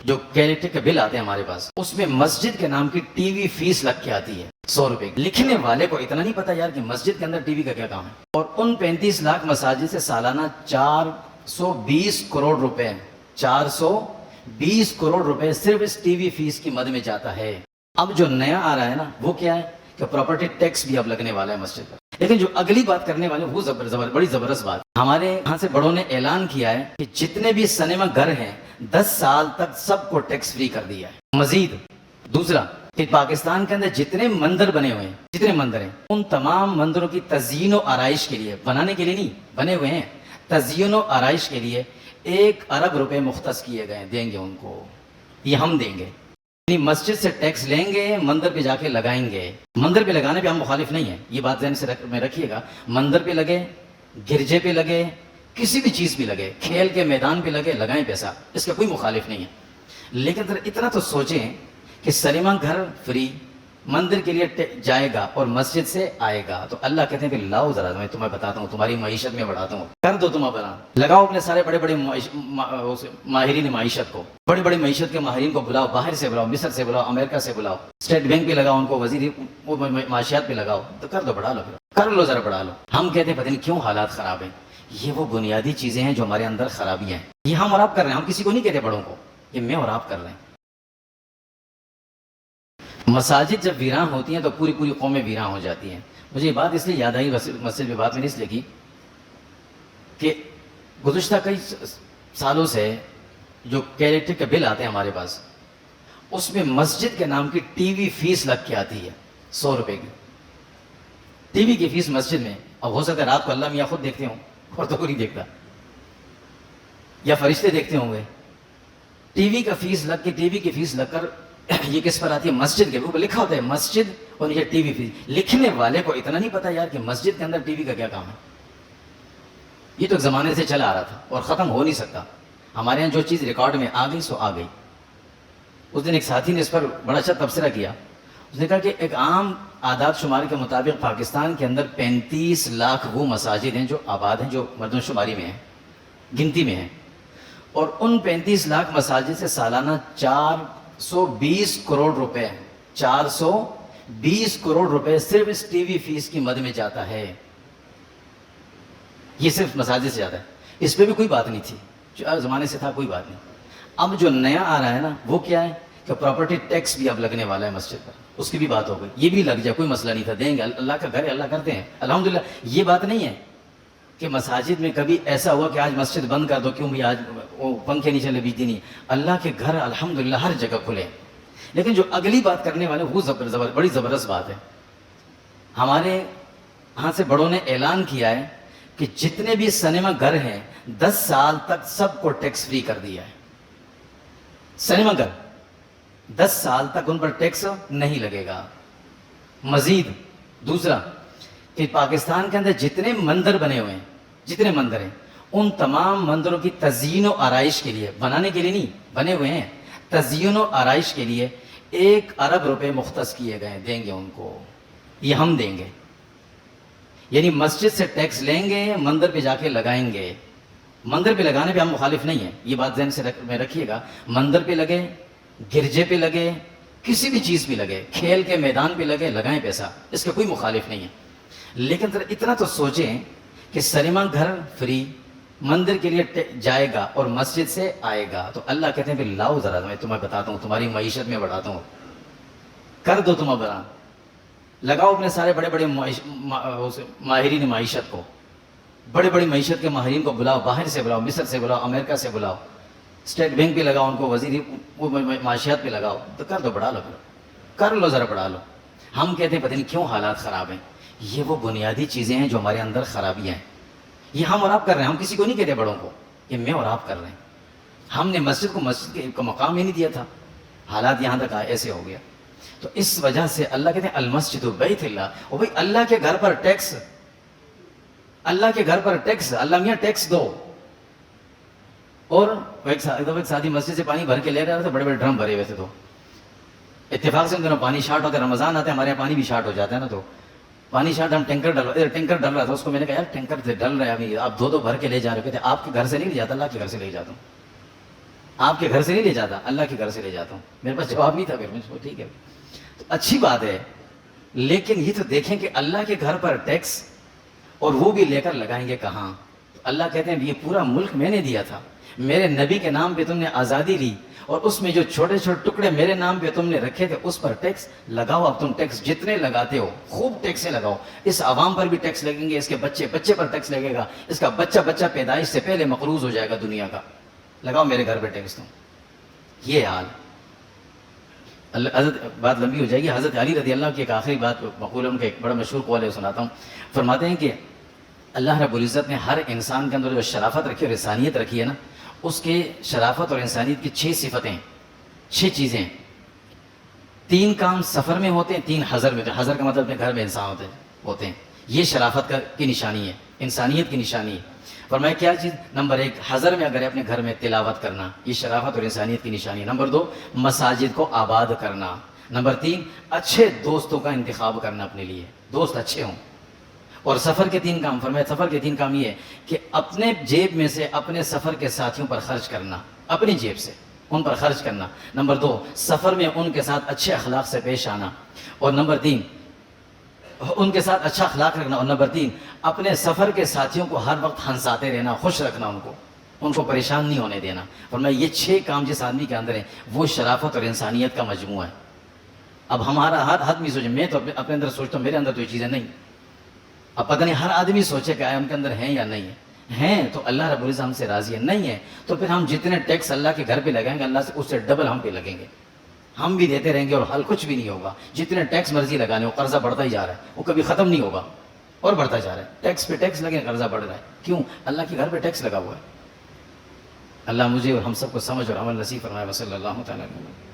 جو کیریٹر کے بل آتے ہیں ہمارے پاس، اس میں مسجد کے نام کی ٹی وی فیس لگ کے آتی ہے 100 روپے کی۔ لکھنے والے کو اتنا نہیں پتا یار کہ مسجد کے اندر ٹی وی کا کیا کام ہے۔ اور ان 35 لاکھ مساجد سے سالانہ 420 کروڑ روپے 420 کروڑ روپے صرف اس ٹی وی فیس کی مد میں جاتا ہے۔ اب جو نیا آ رہا ہے نا وہ کیا ہے کہ پراپرٹی ٹیکس بھی اب لگنے والا ہے مسجد پر۔ لیکن جو اگلی بات کرنے والے وہ بڑی زبردست بات، ہمارے یہاں سے بڑوں نے اعلان کیا ہے کہ جتنے بھی سنیما گھر ہیں 10 سال تک سب کو ٹیکس فری کر دیا ہے۔ مزید دوسرا کہ پاکستان کے اندر جتنے مندر بنے ہوئے ہیں، جتنے مندر ہیں، ان تمام مندروں کی تزئین و آرائش کے لیے، بنانے کے لیے نہیں، بنے ہوئے ہیں، تزئین و آرائش کے لیے 1 ارب روپے مختص کیے گئے، دیں گے ان کو، یہ ہم دیں گے۔ یعنی مسجد سے ٹیکس لیں گے، مندر پہ جا کے لگائیں گے۔ مندر پہ لگانے پہ ہم مخالف نہیں ہیں، یہ بات ذہن سے میں رکھیے گا۔ مندر پہ لگے، گرجے پہ لگے، کسی بھی چیز پہ لگے، کھیل کے میدان پہ لگے، لگائیں پیسہ، اس کا کوئی مخالف نہیں ہے۔ لیکن ذرا اتنا تو سوچیں کہ سنیما گھر فری، مندر کے لیے جائے گا اور مسجد سے آئے گا، تو اللہ کہتے ہیں کہ لاؤ ذرا میں تمہیں بتاتا ہوں، تمہاری معیشت میں بڑھاتا ہوں، کر دو تم اپنا، لگاؤ اپنے سارے بڑے بڑے ماہرین معیشت کو، بڑے بڑے معیشت کے ماہرین کو بلاؤ، باہر سے بلاؤ، مصر سے بلاؤ، امریکہ سے بلاؤ، اسٹیٹ بینک پہ لگاؤ ان کو، وزیر معاشیات پہ لگاؤ، تو کر دو، بڑھا لو، کر لو ذرا، بڑھا لو۔ ہم کہتے ہیں پتہ نہیں کیوں حالات خراب ہیں۔ یہ وہ بنیادی چیزیں ہیں جو ہمارے اندر خرابیاں ہیں، یہ ہم اور آپ کر رہے ہیں، ہم کسی کو نہیں کہتے بڑوں کو، یہ میں اور آپ کر رہے ہیں۔ مساجد جب ویراں ہوتی ہیں تو پوری پوری قومیں ویراں ہو جاتی ہیں۔ مجھے یہ بات اس لیے یاد آئی، مسجد میں بات میں نے اس لیے کی کہ گزشتہ کئی سالوں سے جو کیریکٹر کے بل آتے ہیں ہمارے پاس، اس میں مسجد کے نام کی ٹی وی فیس لگ کے آتی ہے 100 روپے کی، ٹی وی کی فیس مسجد میں۔ اب ہو سکتا ہے رات کو اللہ میاں خود دیکھتے ہوں اور تو کوئی نہیں دیکھتا، یا فرشتے دیکھتے ہوں گے۔ ٹی وی کا فیس لگ کے، ٹی وی کی فیس لگ کر یہ کس پر آتی ہے؟ مسجد کے اوپر لکھا ہوتا ہے مسجد اور یہ ٹی وی فیس۔ لکھنے والے کو اتنا نہیں پتا یار کہ مسجد کے اندر ٹی وی کا کیا کام ہے۔ یہ تو ایک زمانے سے چلا آ رہا تھا اور ختم ہو نہیں سکتا۔ ہمارے یہاں جو چیز ریکارڈ میں آ گئی سو آ گئی۔ اس دن ایک ساتھی نے اس پر بڑا اچھا تبصرہ کیا، اس نے کہا کہ ایک عام اعداد شمار کے مطابق پاکستان کے اندر 35 لاکھ وہ مساجد ہیں جو آباد ہیں، جو مردم شماری میں ہیں، گنتی میں ہیں، اور ان 35 لاکھ مساجد سے سالانہ 420 کروڑ روپے 420 کروڑ روپے صرف اس ٹی وی فیس کی مد میں جاتا ہے۔ یہ صرف مساجد سے جاتا ہے، اس پہ بھی کوئی بات نہیں تھی، جو زمانے سے تھا کوئی بات نہیں۔ اب جو نیا آ رہا ہے نا وہ کیا ہے کہ پراپرٹی ٹیکس بھی اب لگنے والا ہے مسجد پر، اس کی بھی بات ہو گئی، یہ بھی لگ جائے، کوئی مسئلہ نہیں تھا، دیں گے، اللہ کا گھر ہے، اللہ کرتے ہیں الحمدللہ۔ یہ بات نہیں ہے کہ مساجد میں کبھی ایسا ہوا کہ آج مسجد بند کر دو، کیوں بھی آج وہ پنکھے نہیں چلے، بجلی نہیں۔ اللہ کے گھر الحمدللہ ہر جگہ کھلے۔ لیکن جو اگلی بات کرنے والے وہ بڑی زبردست بات ہے۔ ہمارے ہاں سے بڑوں نے اعلان کیا ہے کہ جتنے بھی سنیما گھر ہیں 10 سال تک سب کو ٹیکس فری کر دیا ہے۔ سنیما گھر 10 سال تک ان پر ٹیکس نہیں لگے گا۔ مزید دوسرا کہ پاکستان کے اندر جتنے مندر بنے ہوئے ہیں، جتنے مندر ہیں، ان تمام مندروں کی تزئین و آرائش کے لیے، بنانے کے لیے نہیں، بنے ہوئے ہیں، تزئین و آرائش کے لیے 1 ارب روپے مختص کیے گئے، دیں گے ان کو، یہ ہم دیں گے۔ یعنی مسجد سے ٹیکس لیں گے، مندر پہ جا کے لگائیں گے۔ مندر پہ لگانے پہ ہم مخالف نہیں ہیں، یہ بات ذہن سے میں رکھیے گا۔ مندر پہ لگے، گرجے پہ لگے، کسی بھی چیز پہ لگے، کھیل کے میدان پہ لگے، لگائیں پیسہ، اس کا کوئی مخالف نہیں ہے۔ لیکن ذرا اتنا تو سوچیں کہ سنیما گھر فری، مندر کے لیے جائے گا اور مسجد سے آئے گا، تو اللہ کہتے ہیں کہ لاؤ ذرا میں تمہیں بتاتا ہوں، تمہاری معیشت میں بڑھاتا ہوں، کر دو تم اپنا، لگاؤ اپنے سارے بڑے بڑے ماہرین معیشت کو، بڑے بڑے معیشت کے ماہرین کو بلاؤ، باہر سے بلاؤ، مصر سے بلاؤ، امریکہ سے بلاؤ، اسٹیٹ بینک پہ لگاؤ ان کو، وزیر معاشیات پہ لگاؤ، تو کر دو، بڑھا لو، کر لو ذرا، بڑھا لو۔ ہم کہتے ہیں پتہ نہیں کیوں حالات خراب ہیں۔ یہ وہ بنیادی چیزیں ہیں جو ہمارے اندر خرابیاں ہیں، یہ ہم اور آپ کر رہے ہیں، ہم کسی کو نہیں کہتے بڑوں کو، یہ میں اور آپ کر رہے ہیں۔ ہم نے مسجد کو مسجد کا مقام ہی نہیں دیا تھا، حالات یہاں تک ایسے ہو گیا۔ تو اس وجہ سے اللہ کہتے ہیں المسجد بیت اللہ، اور بھائی اللہ کے گھر پر ٹیکس، اللہ کے گھر پر ٹیکس، اللہ میاں ٹیکس دو۔ اور ایک ساتھی مسجد سے پانی بھر کے لے رہا تھا، بڑے بڑے ڈرم بھرے ہوئے تھے، تو اتفاق سے ان دنوں پانی شارٹ ہوتا ہے، رمضان آتا ہے ہمارے یہاں پانی بھی شارٹ ہو جاتا ہے نا، تو پانی شارٹ، ہم ٹینکر ڈل رہا تھا، اس کو میں نے کہا یار ٹینکر سے ڈل رہا ہے ابھی، آپ 2 بھر کے لے جا رہے، کہتے آپ کے گھر سے نہیں لے جاتا، اللہ کے گھر سے لے جاتا ہوں۔ آپ کے گھر سے نہیں لے جاتا، اللہ کے گھر سے لے جاتا ہوں. میرے پاس جواب نہیں تھا پھر میں ٹھیک ہے تو اچھی بات ہے، لیکن یہ تو دیکھیں کہ اللہ کے گھر پر ٹیکس اور وہ بھی لے کر لگائیں گے کہاں. اللہ کہتے ہیں یہ پورا ملک میں نے دیا تھا، میرے نبی کے نام پہ تم نے آزادی لی، اور اس میں جو چھوٹے چھوٹے ٹکڑے میرے نام پہ تم نے رکھے تھے اس پر ٹیکس لگاؤ. اب تم ٹیکس جتنے لگاتے ہو خوب ٹیکس لگاؤ. اس عوام پر بھی ٹیکس لگیں گے، اس کے بچے بچے پر ٹیکس لگے گا، اس کا بچہ بچہ پیدائش سے پہلے مقروض ہو جائے گا دنیا کا. لگاؤ میرے گھر پہ ٹیکس تم. یہ حال حضرت، بات لمبی ہو جائے گی. حضرت علی رضی اللہ کی ایک آخری بات مقول ہے، ان کا ایک بڑا مشہور قول ہے، سناتا ہوں. فرماتے ہیں کہ اللہ رب العزت نے ہر انسان کے اندر جو شرافت رکھی اور انسانیت رکھی ہے نا، اس کے شرافت اور انسانیت کی 6 صفتیں، 6 چیزیں. 3 کام سفر میں ہوتے ہیں، 3 حضر میں. حضر کا مطلب اپنے گھر میں انسان ہوتے ہیں. یہ شرافت کی نشانی ہے، انسانیت کی نشانی ہے. فرمایا کیا چیز؟ نمبر 1 حضر میں اگر اپنے گھر میں تلاوت کرنا، یہ شرافت اور انسانیت کی نشانی ہے. نمبر 2 مساجد کو آباد کرنا. نمبر 3 اچھے دوستوں کا انتخاب کرنا، اپنے لیے دوست اچھے ہوں. اور سفر کے 3 کام فرمایا، سفر کے 3 کام یہ ہے کہ اپنے جیب میں سے اپنے سفر کے ساتھیوں پر خرچ کرنا، اپنی جیب سے ان پر خرچ کرنا. نمبر 2 سفر میں ان کے ساتھ اچھے اخلاق سے پیش آنا. اور نمبر 3 ان کے ساتھ اچھا اخلاق رکھنا. اور نمبر 3 اپنے سفر کے ساتھیوں کو ہر وقت ہنساتے رہنا، خوش رکھنا، ان کو پریشان نہیں ہونے دینا. فرمایا یہ 6 کام جس آدمی کے اندر ہیں وہ شرافت اور انسانیت کا مجموعہ ہے. اب ہمارا ہر آدمی سوچے، میں تو اپنے اندر سوچتا ہوں میرے اندر تو یہ چیزیں نہیں. اب پتہ نہیں ہر آدمی سوچے کہ ہم کے اندر ہیں یا نہیں ہیں تو اللہ رب العزت ہم سے راضی ہے. نہیں ہے تو پھر ہم جتنے ٹیکس اللہ کے گھر پہ لگائیں گے، اللہ سے اس سے ڈبل ہم پہ لگیں گے. ہم بھی دیتے رہیں گے اور حل کچھ بھی نہیں ہوگا. جتنے ٹیکس مرضی لگانے، وہ قرضہ بڑھتا ہی جا رہا ہے، وہ کبھی ختم نہیں ہوگا اور بڑھتا جا رہا ہے. ٹیکس پہ ٹیکس لگے، قرضہ بڑھ رہا ہے. کیوں؟ اللہ کے گھر پہ ٹیکس لگا ہوا ہے. اللہ مجھے اور ہم سب کو سمجھ اور عمل نصیب فرمائے. وصلی اللہ تعالیٰ علیہ وسلم.